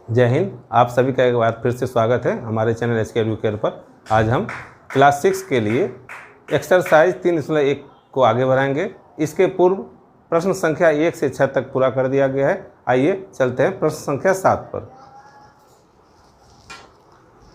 जय हिंद। आप सभी का एक बार फिर से स्वागत है हमारे चैनल एचके एडुकेयर पर। आज हम क्लास 6 के लिए एक्सरसाइज 3.1 को आगे बढ़ाएंगे। इसके पूर्व प्रश्न संख्या 1 से 6 तक पूरा कर दिया गया है। आइए चलते हैं प्रश्न संख्या 7 पर।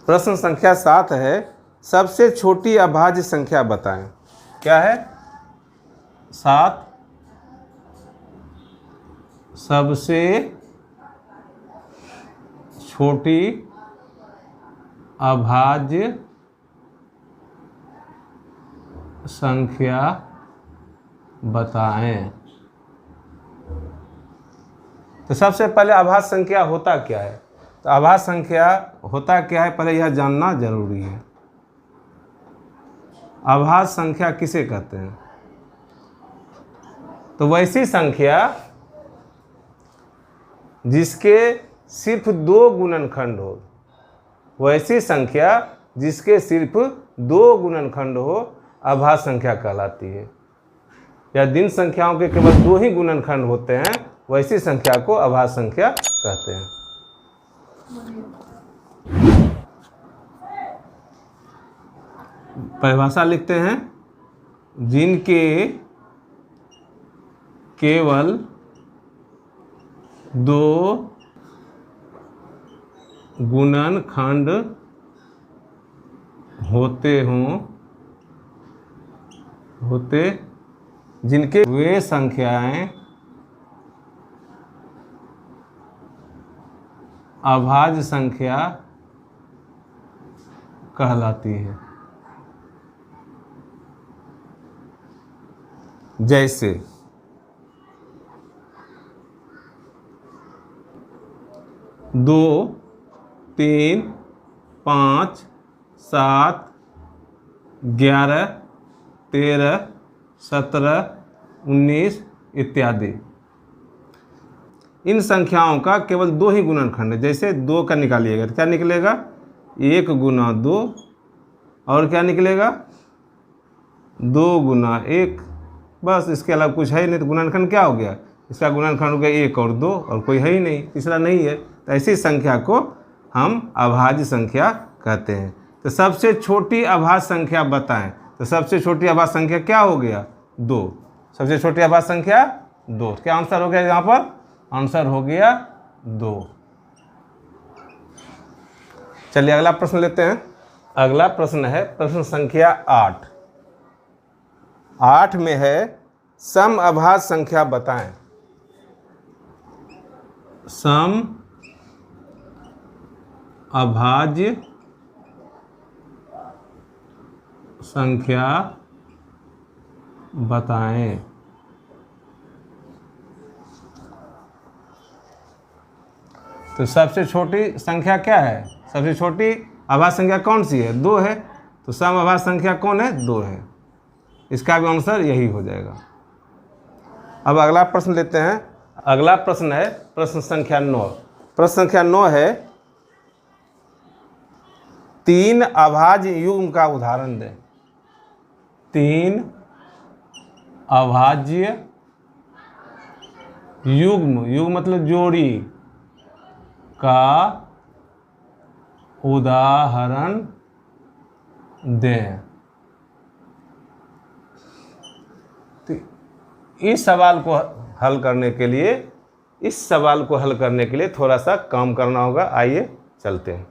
प्रश्न संख्या 7 है, सबसे छोटी अभाज्य संख्या बताएं। क्या है? 7 सबसे छोटी अभाज्य संख्या बताएं। तो सबसे पहले अभाज्य संख्या होता क्या है? तो अभाज्य संख्या होता क्या है, पहले यह जानना जरूरी है। अभाज्य संख्या किसे कहते हैं? तो वैसी संख्या जिसके सिर्फ 2 गुणनखंड हो, वैसी संख्या जिसके सिर्फ 2 गुणनखंड हो अभाज्य संख्या कहलाती है। या जिन संख्याओं के केवल 2 ही गुणनखंड होते हैं वैसी संख्या को अभाज्य संख्या कहते हैं। परिभाषा लिखते हैं, जिनके केवल 2 गुणनखंड होते जिनके वे संख्याएं अभाज्य संख्या कहलाती है। जैसे 2, 3, 5, 7, 11, 13, 17, 19 इत्यादि। इन संख्याओं का केवल 2 ही गुणनखंड है। जैसे 2 का निकालिएगा तो क्या निकलेगा? 1 गुना 2, और क्या निकलेगा? 2 गुना 1। बस, इसके अलावा कुछ है ही नहीं। तो गुणनखंड क्या हो गया? इसका गुणनखंड हो गया 1 और 2, और कोई है ही नहीं, तीसरा नहीं है। तो ऐसी संख्या को हम अभाज्य संख्या कहते हैं। तो सबसे छोटी अभाज्य संख्या बताएं। तो सबसे छोटी अभाज्य संख्या क्या हो गया? 2। सबसे छोटी अभाज्य संख्या 2। क्या आंसर हो गया यहाँ पर? आंसर हो गया 2। चलिए अगला प्रश्न लेते हैं। अगला प्रश्न है प्रश्न संख्या 8। 8 में है, सम अभाज्य संख्या बताएं। सम अभाज्य संख्या बताएं। तो सबसे छोटी संख्या क्या है? सबसे छोटी अभाज्य संख्या कौन सी है? 2 है। तो सम अभाज्य संख्या कौन है? 2 है। इसका भी आंसर यही हो जाएगा। अब अगला प्रश्न लेते हैं। अगला प्रश्न है प्रश्न संख्या 9। प्रश्न संख्या 9 है, 3 अभाज्य युग्म का उदाहरण दें। 3 अभाज्य युग्म, युग्म मतलब जोड़ी, का उदाहरण दें। तो इस सवाल को हल करने के लिए थोड़ा सा काम करना होगा। आइए चलते हैं।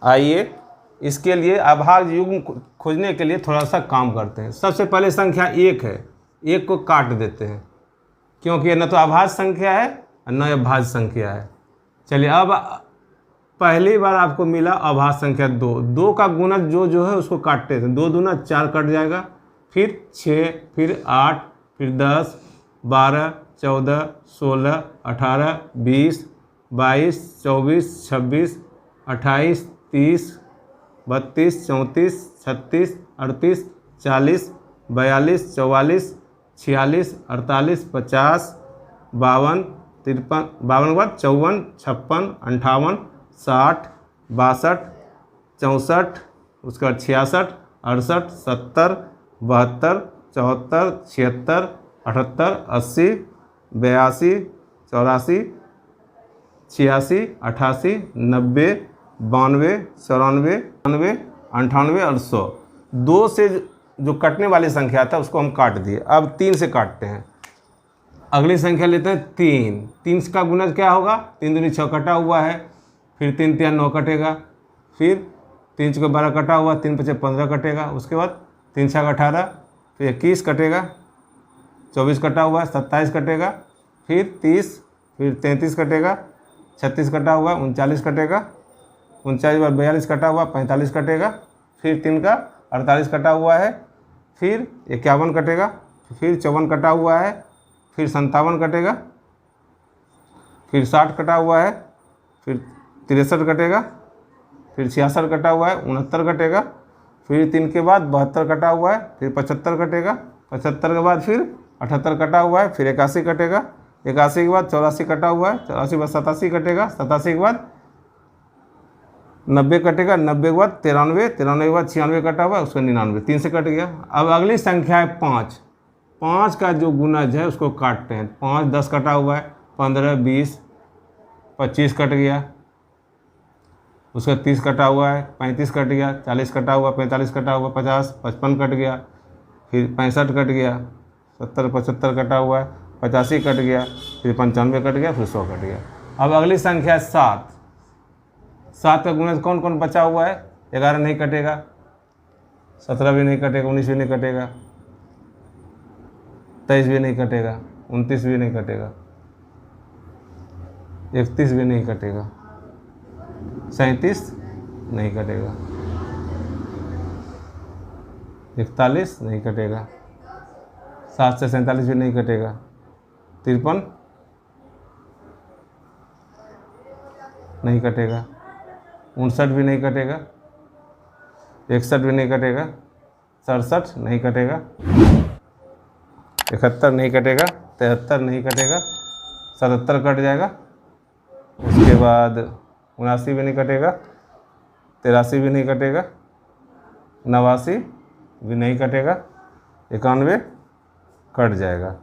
आइए इसके लिए अभाज्य युग्म खोजने के लिए थोड़ा सा काम करते हैं। सबसे पहले संख्या 1 है, 1 को काट देते हैं, क्योंकि ये न तो अभाज्य संख्या है और न अभाज्य संख्या है। चलिए, अब पहली बार आपको मिला अभाज्य संख्या 2। 2 का गुणज जो है उसको काटते थे। 2 दूना 4 कट जाएगा, फिर 6, फिर 8, फिर 10, 12, 14, 16, 18, 20, 22, 24, 26, 28, 30, 32, 34, 36, 38, 40, 42, 44, 46, 48, 50, 52, 53, 52, 54, 56, 58, 60, 62, 64, उसके बाद 66, 68, 70, 72, 74, 76, 78, 80, 82, 84, 86, 88, 90, 92, 94, 98, 98 और 100। 2 से जो कटने वाली संख्या था उसको हम काट दिए। अब 3 से काटते हैं। अगली संख्या लेते हैं 3। 3 का गुणज क्या होगा? 3 दूनी 6 कटा हुआ है, फिर 3 तिया 9 कटेगा, फिर 3 चौके 12 कटा हुआ, 3 पचे 15 कटेगा, उसके बाद 3 छः 18, फिर 21 कटेगा, 24 कटा हुआ है, 27 कटेगा, फिर 30, फिर 33 कटेगा, 36 कटा हुआ, 39 कटेगा, 39 बार 42 कटा हुआ, 45 कटेगा, फिर 3 का 48 कटा हुआ है, फिर 51 कटेगा, फिर 54 कटा हुआ है, फिर 57 कटेगा, फिर 60 कटा हुआ है, फिर 63 कटेगा, फिर 66 कटा हुआ है, 69 कटेगा, फिर 3 के बाद 72 कटा हुआ है, फिर 75 कटेगा, 75 के बाद फिर 78 कटा हुआ है, फिर 81 कटेगा, 81 के बाद 84 कटा हुआ है, 84 के बाद 87 कटेगा, 87 के बाद 90 कटेगा, 90 के बाद 93, 93 के बाद 96 कटा हुआ है, उसका 99, 3 से कट गया। अब अगली संख्या है 5। 5 का जो गुणज है उसको काटते हैं। 5 10 कटा हुआ है, 15, 20, 25 कट गया, उसका 30 कटा हुआ है, 35 कट गया, 40 कटा हुआ, 45 कटा हुआ, 50, 55 कट गया, फिर 65 कट गया, 70 75 कटा हुआ है, 85 कट गया, फिर 95 कट गया, फिर 100 कट गया। अब अगली संख्या है 7। 7 का गुणज कौन कौन बचा हुआ है? 11 नहीं कटेगा, 17 भी नहीं कटेगा, 19 भी नहीं कटेगा, 23 भी नहीं कटेगा, 29 भी नहीं कटेगा, 31 भी नहीं कटेगा, 37 नहीं कटेगा, 41 नहीं कटेगा, 7 से 47 भी नहीं कटेगा, 53 नहीं कटेगा, 59 भी नहीं कटेगा, 61 भी नहीं कटेगा, 67 नहीं कटेगा, 71 नहीं कटेगा, 73 नहीं कटेगा, 77 कट जाएगा, उसके बाद 79 भी नहीं कटेगा, 83 भी नहीं कटेगा, 89 भी नहीं कटेगा, 91 कट जाएगा।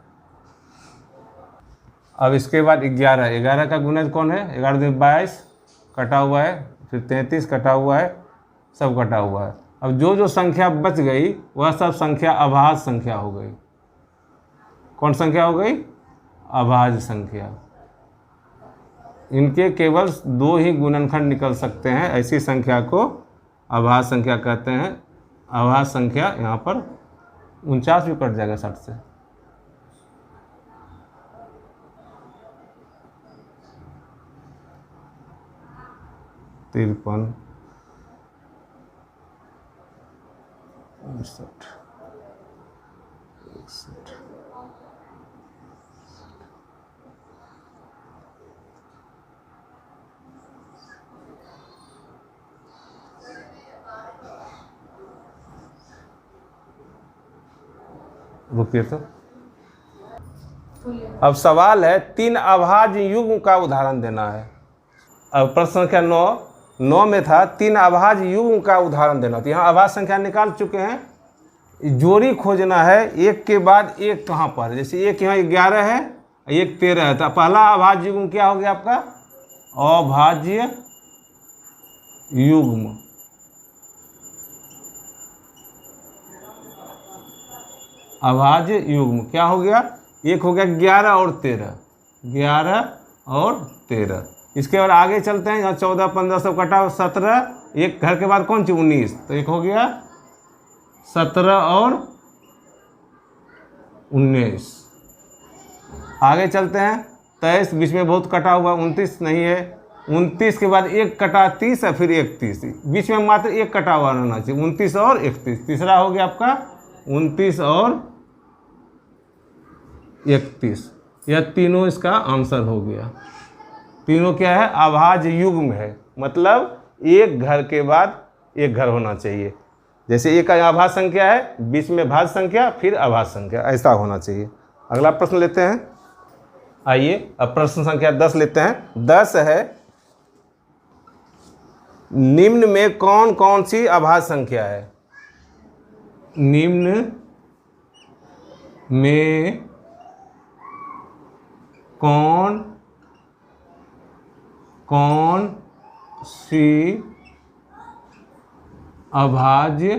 अब इसके बाद 11 का गुणज कौन है? 11 दूनी 22 कटा हुआ है, फिर 33 कटा हुआ है, सब कटा हुआ है। अब जो जो संख्या बच गई वह सब संख्या अभाज्य संख्या हो गई। कौन संख्या हो गई? अभाज्य संख्या। इनके केवल 2 ही गुणनखंड निकल सकते हैं, ऐसी संख्या को अभाज्य संख्या कहते हैं। अभाज्य संख्या यहाँ पर 49 भी कट जाएगा 60 से। तिरपन, 61, रुकिए तो। अब सवाल है 3 अभाज्य युग्म का उदाहरण देना है। अब प्रश्न संख्या 9 में था 3 अभाज्य युग्म का उदाहरण देना। तो यहाँ अभाज्य संख्या निकाल चुके हैं, जोड़ी खोजना है। एक के बाद एक कहाँ पर है? जैसे एक यहाँ 11 है, एक 13 है, तो पहला अभाज्य युग्म क्या हो गया आपका? अभाज्य युग्म। अभाज्य युग्म क्या हो गया? एक हो गया 11 और 13, 11 और 13। इसके बाद आगे चलते हैं, यहाँ 14 15 सब कटा, 17, एक घर के बाद कौन सी 19, तो एक हो गया 17 और 19। आगे चलते हैं 23, बीच में बहुत कटा हुआ, 29 नहीं है। 29 के बाद एक कटा 30 है, फिर 31, बीच में मात्र एक कटा हुआ रहना चाहिए, 29 और 31। तीसरा हो गया आपका 29 और 31। यह तीनों इसका आंसर हो गया। तीनों क्या है? अभाज्य युग्म है, मतलब एक घर के बाद एक घर होना चाहिए। जैसे एक का अभाज्य संख्या है, बीच में भाज्य संख्या, फिर अभाज्य संख्या, ऐसा होना चाहिए। अगला प्रश्न लेते हैं। आइए अब प्रश्न संख्या 10 लेते हैं। 10 है, निम्न में कौन कौन सी अभाज्य संख्या है? निम्न में कौन कौन सी अभाज्य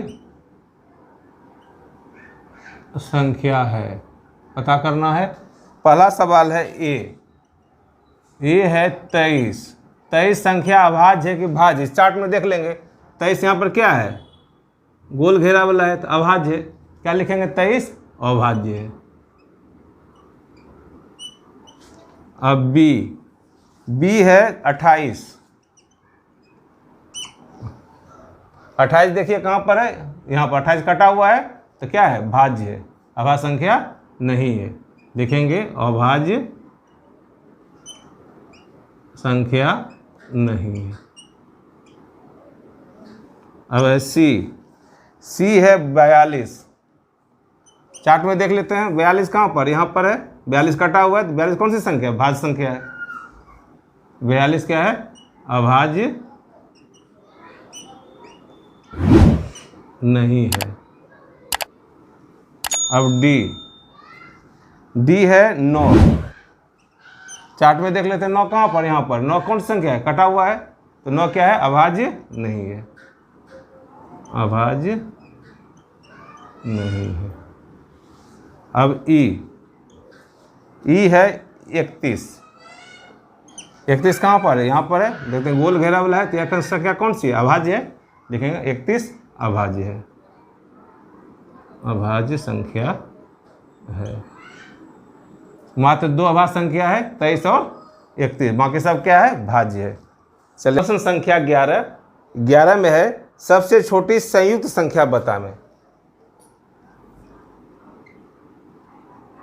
संख्या है, पता करना है। पहला सवाल है ए है 23। 23 संख्या अभाज्य है कि भाज्य, इस चार्ट में देख लेंगे। 23 यहाँ पर क्या है, गोल घेरा वाला है, तो अभाज्य है। क्या लिखेंगे, 23 अभाज्य है। अब बी है 28। 28 देखिए कहाँ पर है, यहाँ पर 28 कटा हुआ है, तो क्या है, भाज्य है, अभाज्य संख्या नहीं है। लिखेंगे अभाज्य संख्या नहीं है। अब सी है 42। चार्ट में देख लेते हैं 42 कहाँ पर, यहाँ पर है, 42 कटा हुआ है, तो 42 कौन सी संख्या है, भाज्य संख्या है। 42 क्या है, अभाज्य नहीं है। अब डी है 9। चार्ट में देख लेते हैं 9 कहाँ पर, यहाँ पर। 9 कौन सी संख्या है, कटा हुआ है, तो 9 क्या है, अभाज्य नहीं है, अभाज्य नहीं है। अब ई है 31। 31 कहाँ पर है, यहाँ पर है, देखते हैं गोल घेरा वाला है, तो यह संख्या कौन सी है, अभाज्य है। देखेंगे 31 अभाज्य है, अभाज्य संख्या है। मात्र 2 अभाज्य संख्या है, 23 और 31, बाकी सब क्या है, भाज्य है। चलिए प्रश्न संख्या 11 में है सबसे छोटी संयुक्त संख्या बताएं।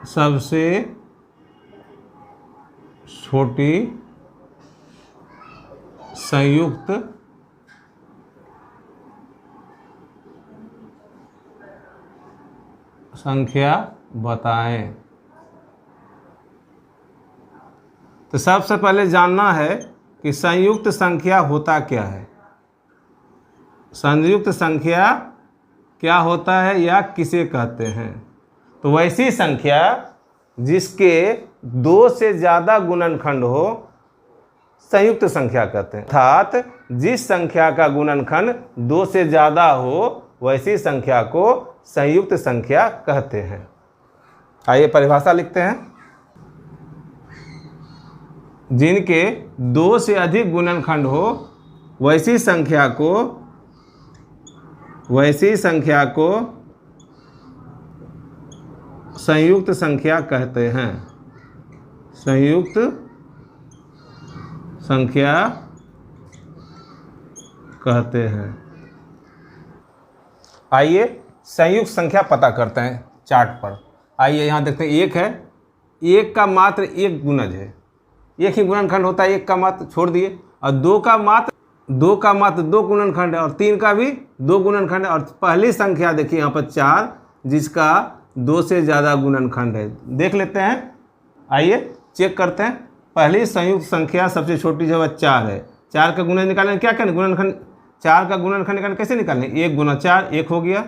सबसे छोटी संयुक्त संख्या बताएं। तो सबसे पहले जानना है कि संयुक्त संख्या होता क्या है। संयुक्त संख्या क्या होता है या किसे कहते हैं। तो वैसी संख्या जिसके 2 से ज़्यादा गुणनखंड हो संयुक्त संख्या कहते हैं। अर्थात जिस संख्या का गुणनखंड 2 से ज़्यादा हो वैसी संख्या को संयुक्त संख्या कहते हैं। आइए परिभाषा लिखते हैं। जिनके 2 से अधिक गुणनखंड हो वैसी संख्या को संयुक्त संख्या कहते हैं। संयुक्त संख्या कहते हैं। आइए संयुक्त संख्या पता करते हैं चार्ट पर। आइए यहाँ देखते हैं 1 है, 1 का मात्र 1 गुणज है, एक ही गुणनखंड होता है, 1 का मात्र छोड़ दिए। और 2 का मात्र 2 गुणनखंड है और 3 का भी 2 गुणनखंड है। और पहली संख्या देखिए यहाँ पर 4 जिसका 2 से ज़्यादा गुणनखंड है। देख लेते हैं, आइए चेक करते हैं। पहली संयुक्त संख्या सबसे छोटी जो है 4 है। 4 का गुणज निकालने क्या करें, गुणनखंड 4 का गुणनखंड निकालने कैसे निकालें, 1 गुना 4 1 हो गया।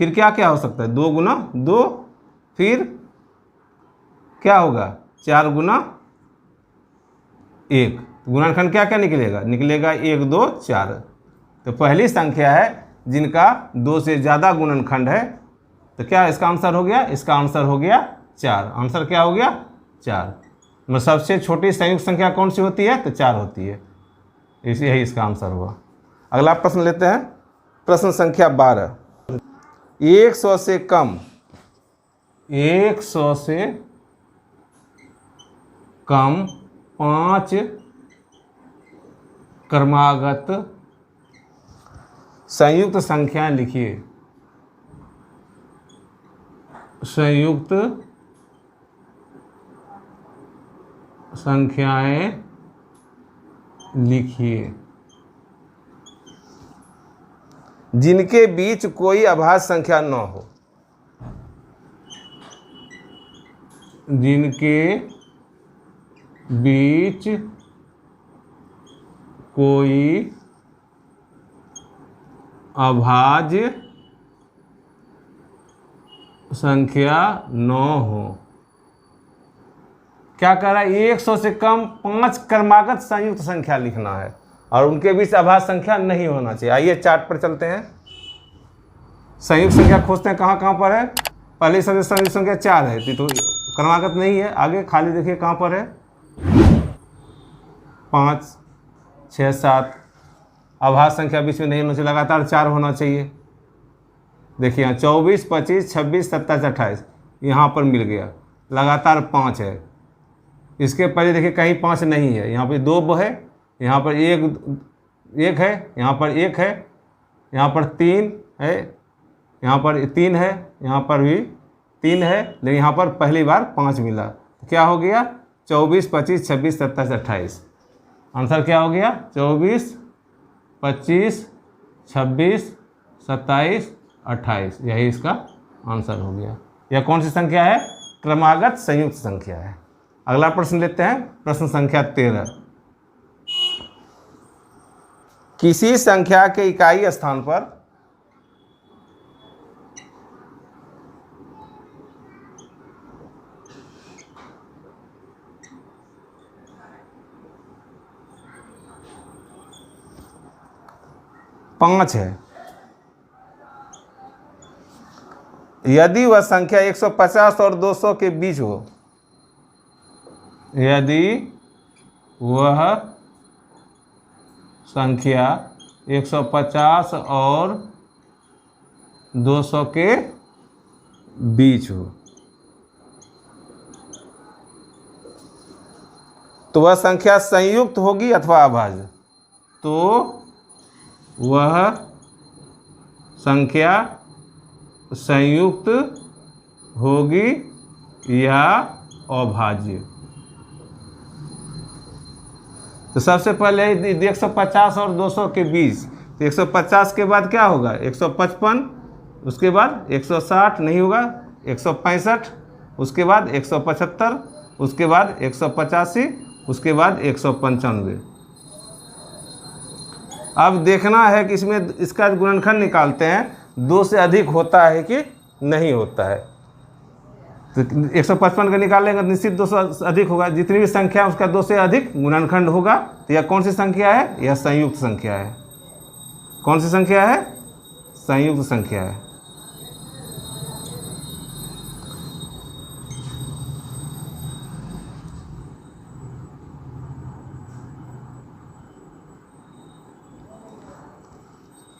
फिर क्या क्या हो सकता है, 2 गुना 2, फिर क्या होगा 4 गुना 1। गुणनखंड क्या क्या निकलेगा, निकलेगा 1 2 4। तो पहली संख्या है जिनका 2 से ज़्यादा गुणनखंड है। तो क्या इसका आंसर हो गया, इसका आंसर हो गया 4। आंसर क्या हो गया 4। मतलब सबसे छोटी संयुक्त संख्या कौन सी होती है, तो 4 होती है। यही इसका आंसर हुआ। अगला प्रश्न लेते हैं, प्रश्न संख्या 12। 100 से कम 5 क्रमागत संयुक्त संख्याएं लिखिए। संयुक्त संख्याएं लिखिए जिनके बीच कोई अभाज्य संख्या न हो। जिनके बीच कोई अभाज्य संख्या न हो। क्या कह रहा है, 100 से कम 5 क्रमागत संयुक्त संख्या लिखना है और उनके बीच अभाज्य संख्या नहीं होना चाहिए। आइए चार्ट पर चलते हैं, संयुक्त संख्या खोजते हैं कहाँ कहाँ पर है। पहली सबसे संयुक्त संख्या 4 है, तो क्रमागत नहीं है। आगे खाली देखिए कहाँ पर है, 5, 6, 7, अभाज्य संख्या बीच में नहीं होना चाहिए, लगातार 4 होना चाहिए। देखिए यहाँ 24, 25, 26, 27, 28 यहाँ पर मिल गया, लगातार 5 है। इसके पहले देखिए कहीं 5 नहीं है, यहाँ पर 2 है, यहाँ पर 1 है, यहाँ पर 1 है, यहाँ पर 3 है, यहाँ पर 3 है, यहाँ पर भी 3 है, लेकिन यहाँ पर पहली बार 5 मिला। तो क्या हो गया, 24, 25, 26, 27, 28। आंसर क्या हो गया, 24, 25, 26, 27, 28। यही इसका आंसर हो गया। यह कौन सी संख्या है, क्रमागत संयुक्त संख्या है। अगला प्रश्न लेते हैं, प्रश्न संख्या 13। किसी संख्या के इकाई स्थान पर पाँच है, यदि वह संख्या 150 और 200 के बीच हो, यदि वह संख्या 150 और 200 के बीच हो, तो वह संख्या संयुक्त होगी अथवा अभाज्य। तो वह संख्या संयुक्त होगी या अभाज्य। तो सबसे पहले 150 और 200 के बीच, तो 150 के बाद क्या होगा, 155, उसके बाद 160 नहीं होगा, 165, उसके बाद 175, उसके बाद 185, उसके बाद 195। अब देखना है कि इसमें इसका गुणनखंड निकालते हैं, 2 से अधिक होता है कि नहीं होता है। तो 155 का निकालेंगे निश्चित 200 से अधिक होगा। जितनी भी संख्या उसका 2 से अधिक गुणनखंड होगा। तो यह कौन सी संख्या है, यह संयुक्त संख्या है। कौन सी संख्या है, संयुक्त संख्या है।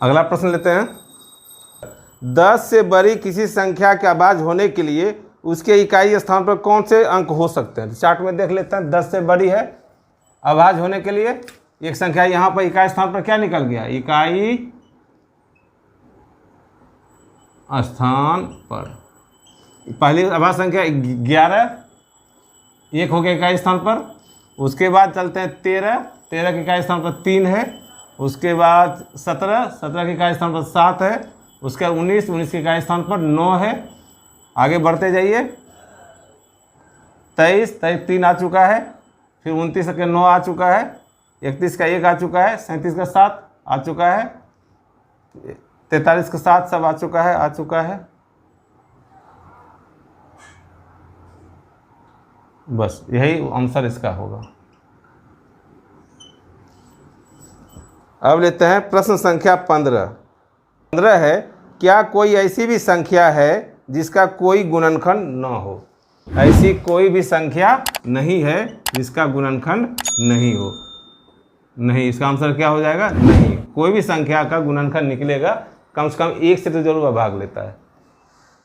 अगला प्रश्न लेते हैं, 10 से बड़ी किसी संख्या के अभाज्य होने के लिए उसके इकाई स्थान पर कौन से अंक हो सकते हैं। चार्ट में देख लेते हैं, 10 से बड़ी है, अभाज्य होने के लिए एक संख्या यहाँ पर इकाई स्थान पर क्या निकल गया, इकाई स्थान पर पहली अभाज्य संख्या 11, 1 हो गया इकाई स्थान पर। उसके बाद चलते हैं 13 के इकाई स्थान पर 3 है। उसके बाद 17 के इकाई स्थान पर 7 है। उसके बाद 19 के इकाई स्थान पर 9 है। आगे बढ़ते जाइए, 23 3 आ चुका है, फिर 29 के 9 आ चुका है, 31 का 1 आ चुका है, 37 का 7 आ चुका है, 43 का 7 सब आ चुका है। बस यही आंसर इसका होगा। अब लेते हैं प्रश्न संख्या 15 है, क्या कोई ऐसी भी संख्या है जिसका कोई गुणनखंड न हो। ऐसी कोई भी संख्या नहीं है जिसका गुणनखंड नहीं हो। नहीं, इसका आंसर क्या हो जाएगा, नहीं। कोई भी संख्या का गुणनखंड निकलेगा, कम से कम 1 से तो जरूर भाग लेता है।